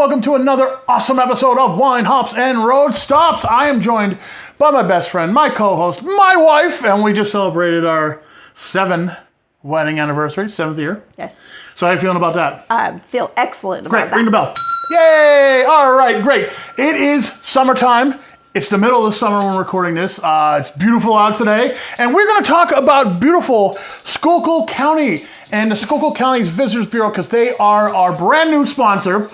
welcome to another awesome episode of Wine, Hops, and Roadstops. I am joined by my best friend, my co-host, my wife, and we just celebrated our 7th wedding anniversary, 7th year. Yes. So how are you feeling about that? I feel excellent about Great, that. ring the bell. Yay! All right, great. It is summertime. It's the middle of the summer when we're recording this. It's beautiful out today. And we're going to talk about beautiful Schuylkill County and the Schuylkill County's Visitors Bureau because they are our brand new sponsor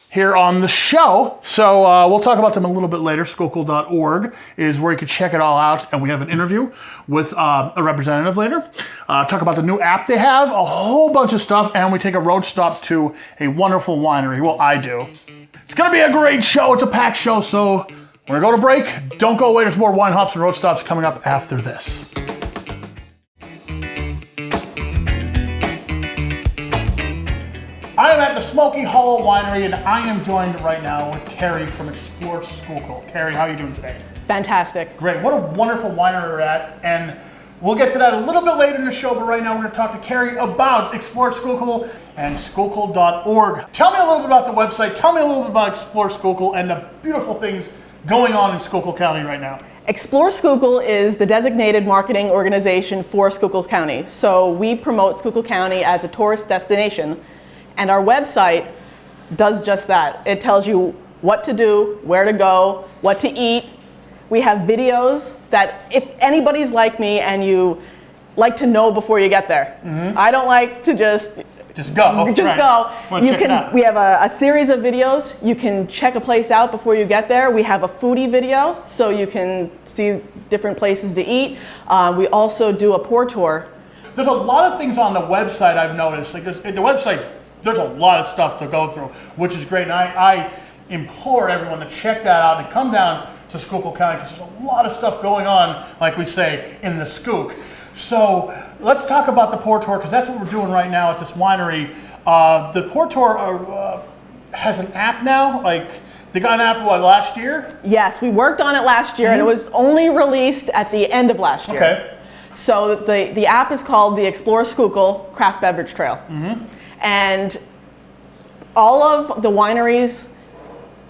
here on the show. So we'll talk about them a little bit later. Schuylkill.org is where you can check it all out. And we have an interview with a representative later. Talk about the new app they have, a whole bunch of stuff. And we take a road stop to a wonderful winery. Well, I do. It's going to be a great show. It's a packed show. So we're going to go to break. Don't go away. There's more Wine, Hops, and Road Stops coming up after this. I am at the Smokey Hollow Winery, and I am joined right now with Carrie from Explore Schuylkill. Carrie, how are you doing today? Fantastic. Great. What a wonderful winery we're at. And we'll get to that a little bit later in the show, but right now we're going to talk to Carrie about Explore Schuylkill and Schuylkill.org. Tell me a little bit about the website. Tell me a little bit about Explore Schuylkill and the beautiful things going on in Schuylkill County right now. Explore Schuylkill is the designated marketing organization for Schuylkill County. So we promote Schuylkill County as a tourist destination, and our website does just that. It tells you what to do, where to go, what to eat. We have videos that if anybody's like me and you like to know before you get there. I don't like to just go. Go. You can. We have a series of videos. You can check a place out before you get there. We have a foodie video, so you can see different places to eat. We also do a pour tour. There's a lot of things on the website I've noticed. Like the website, there's a lot of stuff to go through, which is great. And I implore everyone to check that out and come down to Schuylkill County because there's a lot of stuff going on, like we say, in the Skook. So let's talk about the pour tour because that's what we're doing right now at this winery. The pour tour has an app now. Like they got an app last year? Yes, we worked on it last year and it was only released at the end of last year. Okay. So the app is called the Explore Schuylkill Craft Beverage Trail. And all of the wineries,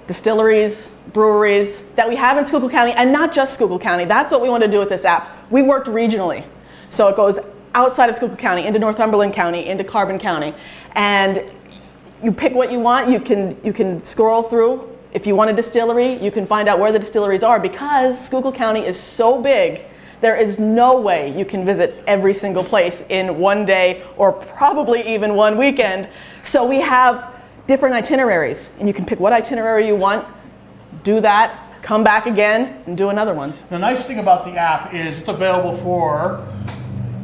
distilleries, breweries that we have in Schuylkill County, and not just Schuylkill County, that's what we want to do with this app. We worked regionally. So it goes outside of Schuylkill County, into Northumberland County, into Carbon County. And you pick what you want. You can scroll through. If you want a distillery, you can find out where the distilleries are because Schuylkill County is so big. There is no way you can visit every single place in one day or probably even one weekend. So we have different itineraries and you can pick what itinerary you want, do that, come back again and do another one. The nice thing about the app is it's available for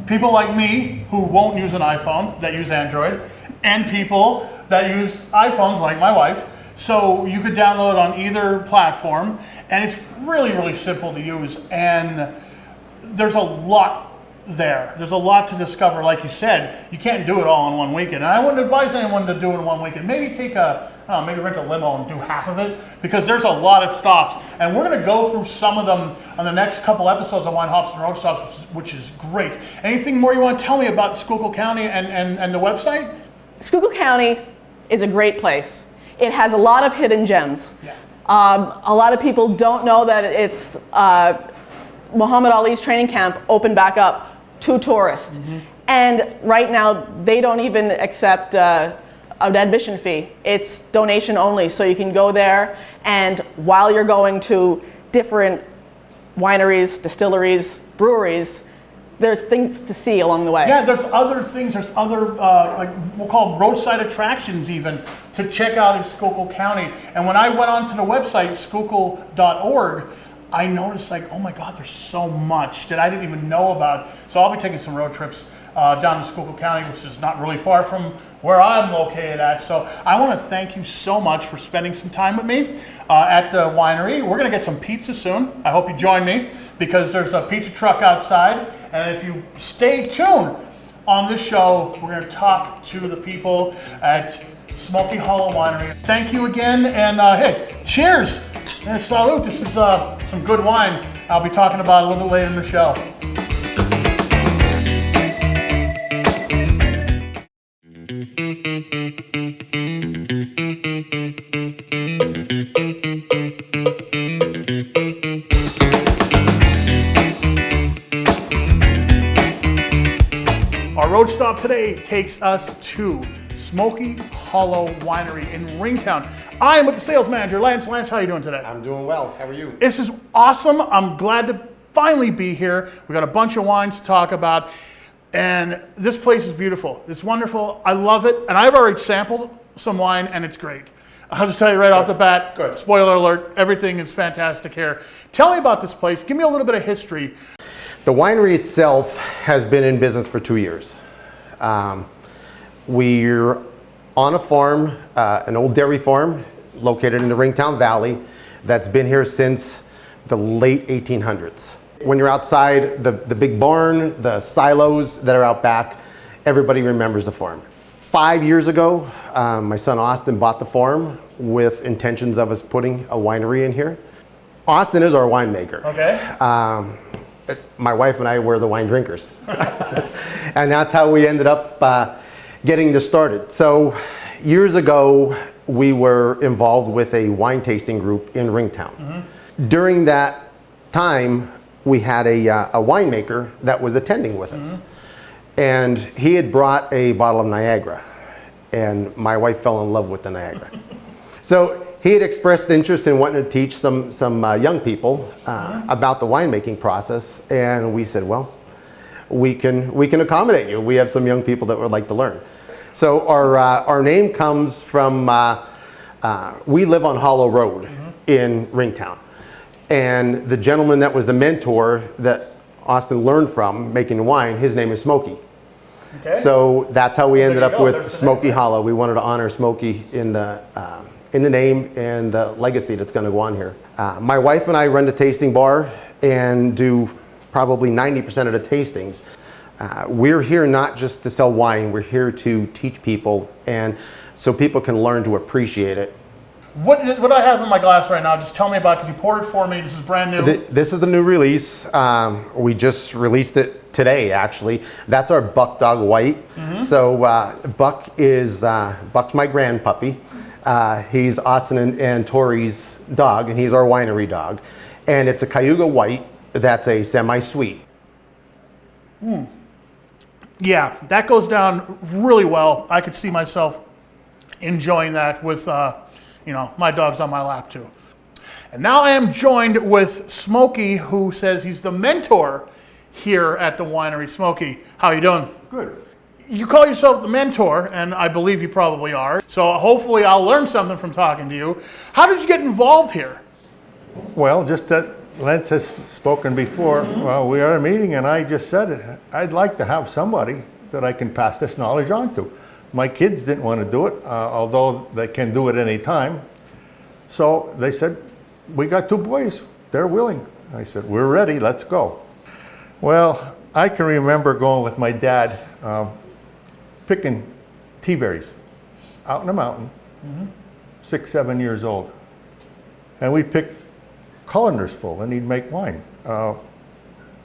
people like me who won't use an iPhone, that use Android, and people that use iPhones like my wife. So you could download on either platform and it's really, really simple to use. And there's a lot there. There's a lot to discover. Like you said, you can't do it all in one weekend. And I wouldn't advise anyone to do it in one weekend. Maybe take maybe rent a limo and do half of it because there's a lot of stops. And we're going to go through some of them on the next couple episodes of Wine, Hops, and Road Stops, which is great. Anything more you want to tell me about Schuylkill County and the website? Schuylkill County is a great place. It has a lot of hidden gems. Yeah. A lot of people don't know that it's Muhammad Ali's training camp opened back up to tourists. And right now, they don't even accept an admission fee. It's donation only, so you can go there, and while you're going to different wineries, distilleries, breweries, there's things to see along the way. Yeah, there's other things. There's other, like we'll call them roadside attractions even, to check out in Schuylkill County. And when I went onto the website, Schuylkill.org, I noticed like, oh my God, there's so much that I didn't even know about. So I'll be taking some road trips down to Schuylkill County, which is not really far from where I'm located at. So I want to thank you so much for spending some time with me at the winery. We're going to get some pizza soon. I hope you join me because there's a pizza truck outside. And if you stay tuned on this show, we're going to talk to the people at Smokey Hollow Winery. Thank you again. And hey, cheers. And salute. This is some good wine I'll be talking about a little bit later in the show. road stop today takes us to Smokey Hollow Winery in Ringtown. I am with the sales manager, Lance. Lance, how are you doing today? I'm doing well. How are you? This is awesome. I'm glad to finally be here. We got a bunch of wines to talk about, and this place is beautiful. It's wonderful. I love it, and I've already sampled some wine, and it's great. I'll just tell you right off the bat, Good. Spoiler alert, everything is fantastic here. Tell me about this place. Give me a little bit of history. The winery itself has been in business for 2 years. We're on a farm, an old dairy farm located in the Ringtown Valley that's been here since the late 1800s. When you're outside the big barn, the silos that are out back, everybody remembers the farm. 5 years ago, my son Austin bought the farm with intentions of us putting a winery in here. Austin is our winemaker. Okay. My wife and I were the wine drinkers. And that's how we ended up getting this started. So years ago, we were involved with a wine tasting group in Ringtown. Mm-hmm. During that time, we had a winemaker that was attending with us. And he had brought a bottle of Niagara, and my wife fell in love with the Niagara. So he had expressed interest in wanting to teach some young people about the winemaking process, and we said, well, we can accommodate you. We have some young people that would like to learn. So our name comes from, we live on Hollow Road in Ringtown, and the gentleman that was the mentor that Austin learned from making wine, his name is Smokey. Okay. So that's how we ended up with There's the Smokey name. Hollow. We wanted to honor Smokey in the name and the legacy that's going to go on here. My wife and I run the tasting bar and do probably 90% of the tastings. We're here not just to sell wine, we're here to teach people, and so people can learn to appreciate it. What I have in my glass right now, just tell me about it, because you poured it for me. This is brand new. This is the new release. We just released it today, actually. That's our Buck Dog White. So Buck's my grand puppy. He's Austin and Tori's dog, and he's our winery dog. And it's a Cayuga White that's a semi-sweet. Yeah, that goes down really well. I could see myself enjoying that with, my dog's on my lap too. And now I am joined with Smokey, who says he's the mentor here at the winery. Smokey, how are you doing? Good. You call yourself the mentor, and I believe you probably are. So hopefully I'll learn something from talking to you. How did you get involved here? Well, just that Lance has spoken before. Well, we are at a meeting, and I just said it. I'd like to have somebody that I can pass this knowledge on to. My kids didn't want to do it, although they can do it any time. So they said, we got 2 boys. They're willing. I said, we're ready. Let's go. Well, I can remember going with my dad picking tea berries out in the mountain, 6, 7 years old. And we picked colanders full, and he'd make wine.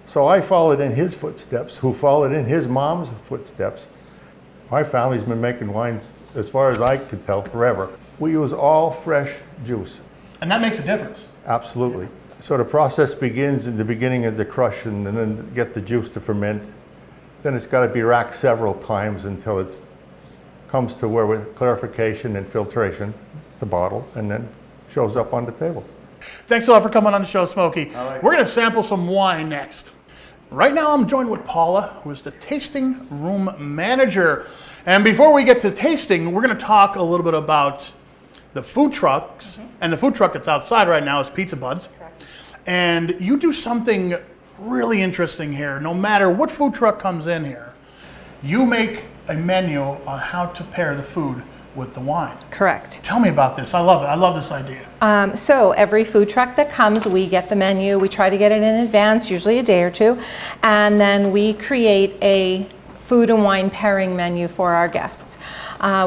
So I followed in his footsteps, who followed in his mom's footsteps. My family's been making wines, as far as I could tell, forever. We use all fresh juice. And that makes a difference. Absolutely. So the process begins in the beginning of the crush, and then get the juice to ferment. Then it's got to be racked several times until it comes to where with clarification and filtration, the bottle, and then shows up on the table. Thanks a lot for coming on the show, Smokey. All right. We're going to sample some wine next. Right now I'm joined with Paula, who is the tasting room manager. And before we get to tasting, we're going to talk a little bit about the food trucks. And the food truck that's outside right now is Pizza Buds. Correct. And you do something really interesting here. No matter what food truck comes in here, you make a menu on how to pair the food with the wine. Correct. Tell me about this. I love it. I love this idea. So every food truck that comes, we get the menu. We try to get it in advance, usually a day or two, and then we create a food and wine pairing menu for our guests.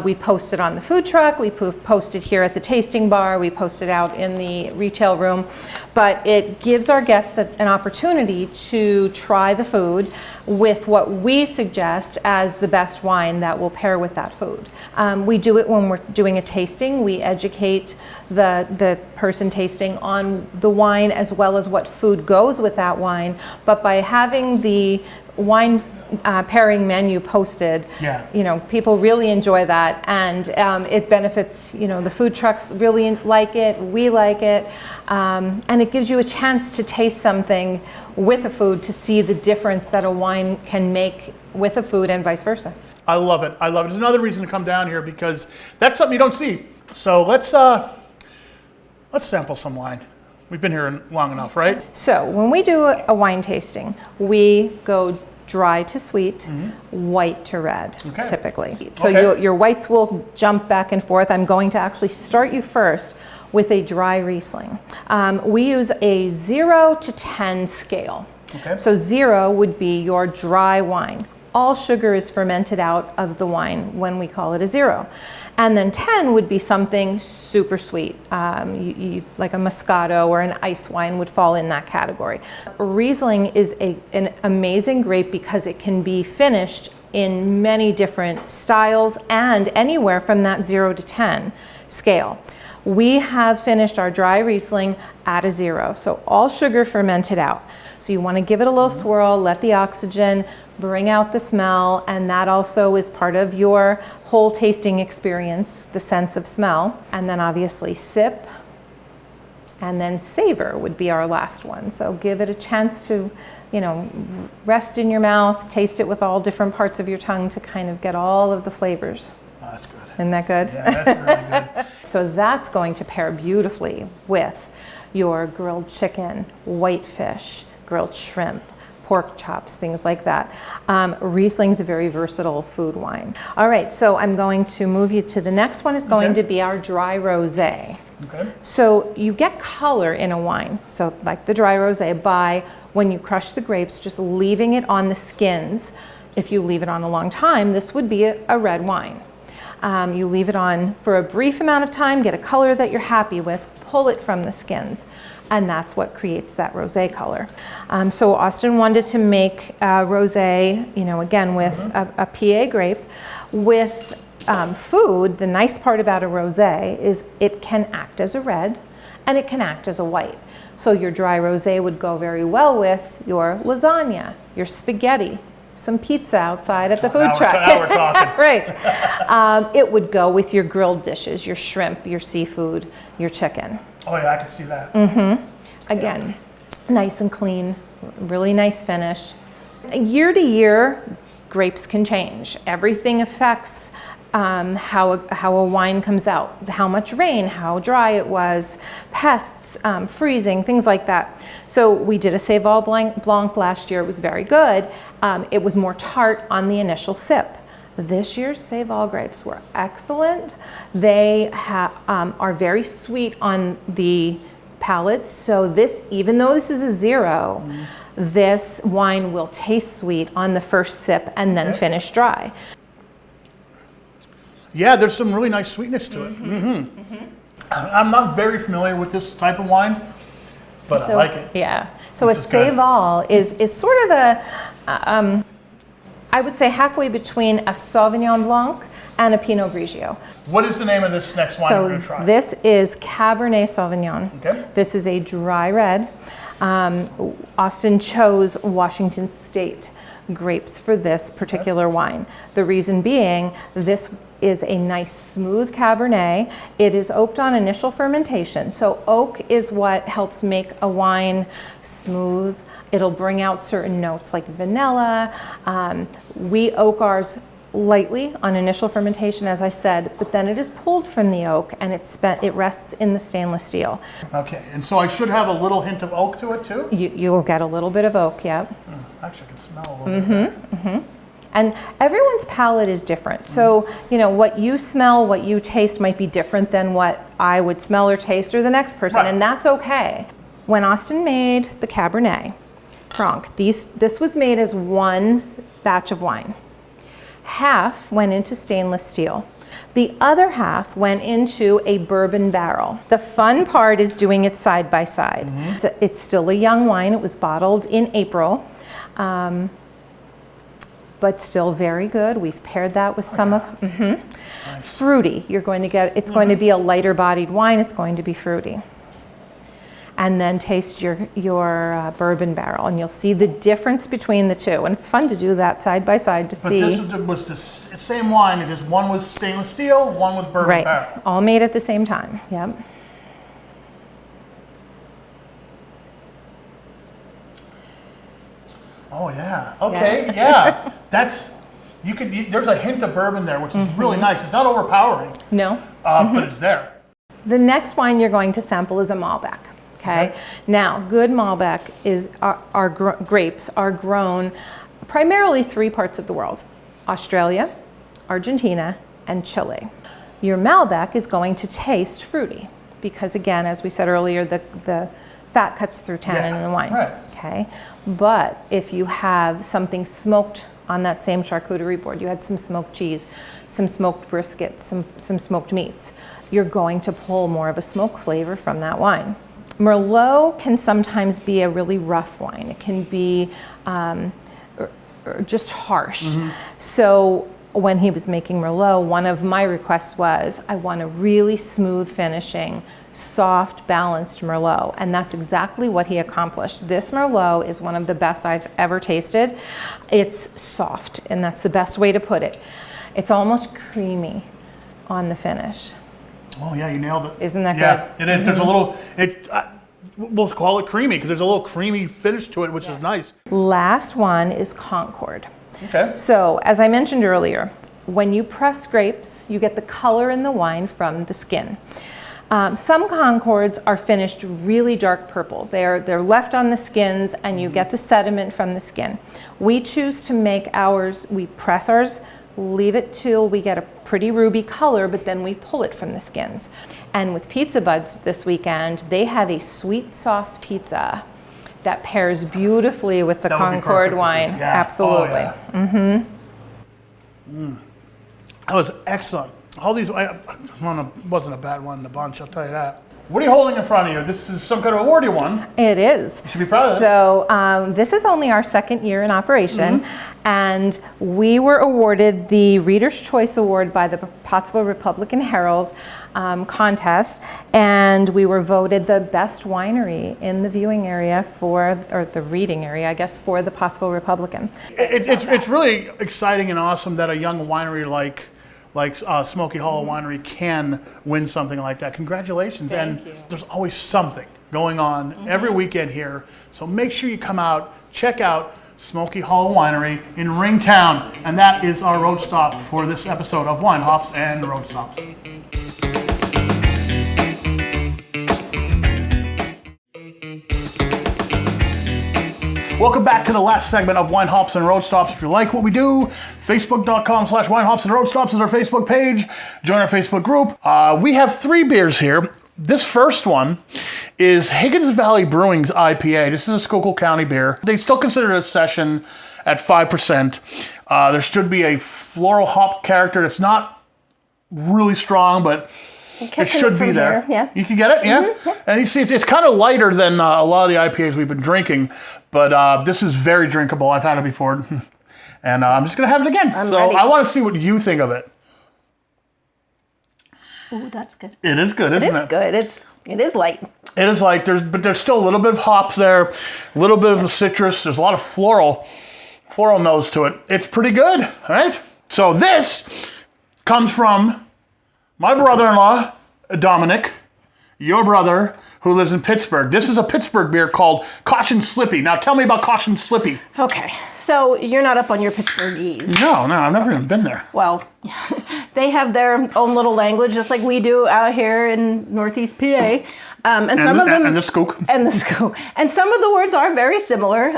We post it on the food truck, we post it here at the tasting bar, we post it out in the retail room, but it gives our guests an opportunity to try the food with what we suggest as the best wine that will pair with that food. We do it when we're doing a tasting. We educate the person tasting on the wine as well as what food goes with that wine, but by having the wine pairing menu posted. Yeah. You know, people really enjoy that, and it benefits, you know, the food trucks really like it, we like it, and it gives you a chance to taste something with a food to see the difference that a wine can make with a food and vice versa. I love it. I love it. It's another reason to come down here because that's something you don't see. So let's sample some wine. We've been here long enough, right? So when we do a wine tasting, we go dry to sweet, white to red, Okay. typically. So Okay. your whites will jump back and forth. I'm going to actually start you first with a dry Riesling. We use a 0 to 10 scale. Okay. So 0 would be your dry wine. All sugar is fermented out of the wine when we call it a 0. And then 10 would be something super sweet. Like a Moscato or an ice wine would fall in that category. Riesling is an amazing grape because it can be finished in many different styles and anywhere from that 0 to 10 scale. We have finished our dry Riesling at a 0, so all sugar fermented out. So you want to give it a little swirl, let the oxygen bring out the smell, and that also is part of your whole tasting experience, the sense of smell. And then obviously sip, and then savor would be our last one. So give it a chance to, you know, rest in your mouth, taste it with all different parts of your tongue to kind of get all of the flavors. Oh, that's good. Isn't that good? Yeah, that's really good. So that's going to pair beautifully with your grilled chicken, whitefish, grilled shrimp, pork chops, things like that. Riesling's a very versatile food wine. All right, so I'm going to move you to the next one is going to be our dry rosé. Okay. So you get color in a wine, so like the dry rosé, by when you crush the grapes, just leaving it on the skins. If you leave it on a long time, this would be a red wine. You leave it on for a brief amount of time, get a color that you're happy with, pull it from the skins, and that's what creates that rosé color. So Austin wanted to make a rosé, you know, again with a PA grape. With food, the nice part about a rosé is it can act as a red and it can act as a white. So your dry rosé would go very well with your lasagna, your spaghetti, some pizza outside at the food truck. Now we're talking. Right. It would go with your grilled dishes, your shrimp, your seafood, your chicken. Oh yeah, I can see that. Again, nice and clean, really nice finish. Year to year, grapes can change. Everything affects how a wine comes out, how much rain, how dry it was, pests, freezing, things like that. So we did a Seyval Blanc last year. It was very good. It was more tart on the initial sip. This year's Seyval grapes were excellent. They are very sweet on the palate. So this, even though this is a 0, this wine will taste sweet on the first sip and then finish dry. Yeah, there's some really nice sweetness to it. I'm not very familiar with this type of wine, but I like it. Yeah. So a This is good. Seyval is sort of a, I would say halfway between a Sauvignon Blanc and a Pinot Grigio. What is the name of this next wine we're going to So try? this is Cabernet Sauvignon. Okay. This is a dry red. Austin chose Washington State grapes for this particular wine. The reason being, this is a nice smooth Cabernet. It is oaked on initial fermentation. So oak is what helps make a wine smooth. It'll bring out certain notes like vanilla. We oak ours lightly on initial fermentation, as I said, but then it is pulled from the oak and it rests in the stainless steel. Okay, and so I should have a little hint of oak to it too? You'll get a little bit of oak, yeah. Actually, I can smell a little bit. And everyone's palate is different. So, you know, what you smell, what you taste might be different than what I would smell or taste or the next person, Right. and that's okay. When Austin made the Cabernet Franc, this was made as one batch of wine. Half went into stainless steel. The other half went into a bourbon barrel. The fun part is doing it side by side. It's still a young wine. It was bottled in April. But still very good. We've paired that with some of fruity. You're going to get, it's going to be a lighter bodied wine. It's going to be fruity. and then taste your bourbon barrel, and you'll see the difference between the two. And it's fun to do that side by side to see. But this was the same wine. It's just one was stainless steel, one was bourbon barrel. Right, all made at the same time. Yep. Oh yeah. Okay. Yeah. That's there's a hint of bourbon there, which is really nice. It's not overpowering. No. But it's there. The next wine you're going to sample is a Malbec. Okay. Now, good Malbec is grapes are grown primarily 3 parts of the world: Australia, Argentina, and Chile. Your Malbec is going to taste fruity because, again, as we said earlier, the fat cuts through tannin in the wine. Right. Okay. But if you have something smoked on that same charcuterie board, you had some smoked cheese, some smoked brisket, some smoked meats, you're going to pull more of a smoke flavor from that wine. Merlot can sometimes be a really rough wine. It can be just harsh. So when he was making Merlot, one of my requests was, I want a really smooth finishing, soft, balanced Merlot. And that's exactly what he accomplished. This Merlot is one of the best I've ever tasted. It's soft, and that's the best way to put it. It's almost creamy on the finish. Oh yeah, you nailed it. Isn't that Yeah, good? it is. There's a little. We'll call it creamy because there's a little creamy finish to it, which is nice. Last one is Concord. Okay. So, as I mentioned earlier, when you press grapes, you get the color in the wine from the skin. Some Concords are finished really dark purple. They're left on the skins, and you get the sediment from the skin. We choose to make ours, we press ours, leave it till we get a pretty ruby color, but then we pull it from the skins. And with Pizza Buds this weekend, they have a sweet sauce pizza that pairs beautifully with the That would be Concord perfect with wine. this, yeah. Absolutely. Oh, yeah. That was excellent. All these, wasn't a bad one in the bunch, I'll tell you that. What are you holding in front of you? This is some kind of award you won. It is. You should be proud of this. So this is only our 2nd year in operation, and we were awarded the Reader's Choice Award by the Pottsville Republican Herald contest, and we were voted the best winery in the viewing area or the reading area, I guess, for the Pottsville Republican. It's really exciting and awesome that a young winery like Smokey Hollow Winery can win something like that. Congratulations. Thank you. There's always something going on every weekend here. So make sure you come out, check out Smokey Hollow Winery in Ringtown. And that is our road stop for this episode of Wine Hops and Road Stops. Welcome back to the last segment of Wine Hops and Road Stops. If you like what we do, facebook.com/Wine Hops and Road Stops is our Facebook page. Join our Facebook group. We have 3 beers here. This first one is Higgins Valley Brewing's IPA. This is a Schuylkill County beer. They still consider it a session at 5%. There should be a floral hop character that's not really strong, but it should be there. Here, yeah. You can get it, yeah? And you see, it's kind of lighter than a lot of the IPAs we've been drinking, but this is very drinkable. I've had it before, and I'm just going to have it again. I'm so ready. I want to see what you think of it. Ooh, that's good. It is good, isn't it? It is good. It is light. It is light, but there's still a little bit of hops there, a little bit of the citrus. There's a lot of floral nose to it. It's pretty good, all right? So this comes from my brother-in-law, Dominic, your brother, who lives in Pittsburgh. This is a Pittsburgh beer called Caution Slippy. Now tell me about Caution Slippy. Okay, so you're not up on your Pittsburghese. No, I've never even been there. Well, they have their own little language, just like we do out here in Northeast PA. And some of them, and the skook. And the skook. And some of the words are very similar.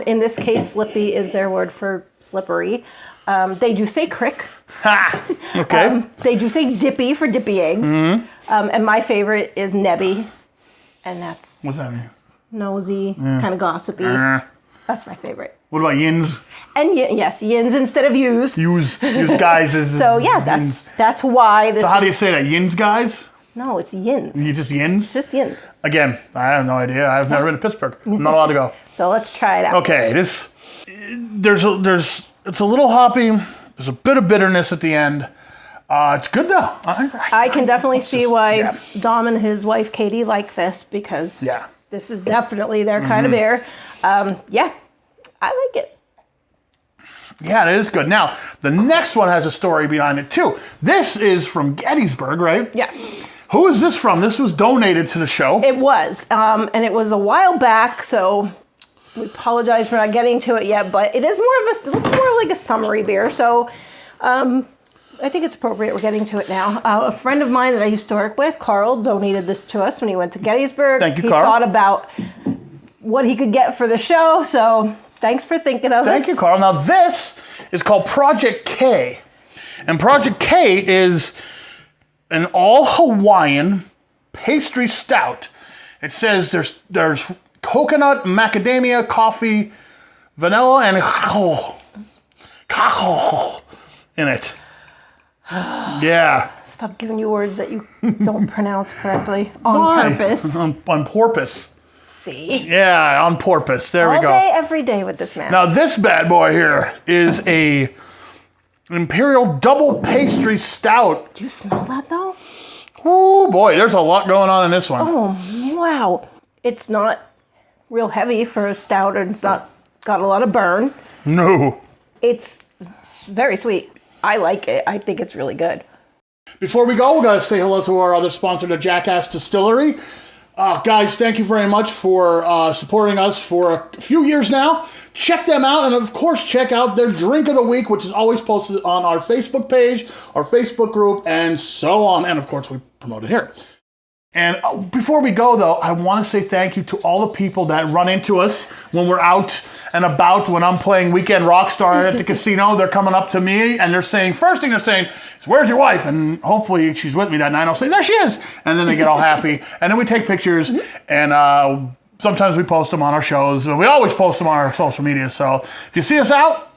In this case, slippy is their word for slippery. They do say crick. Ha! Okay. They do say dippy for dippy eggs. And my favorite is nebby. And that's What's that mean? nosy, kind of gossipy. That's my favorite. What about yins? And yes, yins instead of yous. Use guys is. So yeah, yins. that's why this. So how do you say that? Yins guys? No, it's yins. You just yins? It's just yins. Again, I have no idea. I've never been to Pittsburgh. I'm not allowed to go. So let's try it out. Okay, it's a little hoppy. There's a bit of bitterness at the end. It's good though. I can definitely see why Dom and his wife Katie like this because this is definitely their kind of beer. Yeah, I like it. Yeah, it is good. Now, the next one has a story behind it too. This is from Gettysburg, right? Yes, Who is this from? This was donated to the show. it was. And it was a while back, so we apologize for not getting to it yet, but it is it looks more like a summery beer, so I think it's appropriate we're getting to it now. A friend of mine that I used to work with, Carl, donated this to us when he went to Gettysburg. Thank you, he Carl. Thought about what he could get for the show, so thanks for thinking of us. Thank you, Carl. Now, this is called Project K. And Project K is an all-Hawaiian pastry stout. It says there's coconut, macadamia, coffee, vanilla, and kakao in it. Yeah. Stop giving you words that you don't pronounce correctly on Why? purpose. On porpoise. See? Yeah, on porpoise. There we All go. day, every day with this man. Now this bad boy here is a Imperial Double Pastry Stout. Do you smell that though? Oh boy, there's a lot going on in this one. Oh, wow. It's not real heavy for a stout, and it's not got a lot of burn. No. It's very sweet. I like it. I think it's really good. Before we go, we got to say hello to our other sponsor, the Jackass Distillery. Guys, thank you very much for supporting us for a few years now. Check them out, and of course, check out their Drink of the Week, which is always posted on our Facebook page, our Facebook group, and so on. And of course, we promote it here. And before we go, though, I want to say thank you to all the people that run into us when we're out and about. When I'm playing Weekend Rockstar at the casino, they're coming up to me and they're saying, first thing they're saying is, "Where's your wife?" And hopefully she's with me that night. I'll say, "There she is." And then they get all happy. And then we take pictures, and sometimes we post them on our shows. We always post them on our social media. So if you see us out,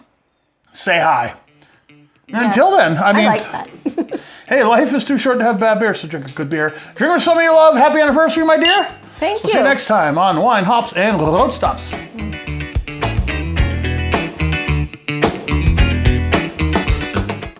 say hi. And until then, I mean, like that. hey, life is too short to have bad beer, so drink a good beer. Drink with somebody you love. Happy anniversary, my dear. Thank We'll see you next time on Wine, Hops, and Roadstops.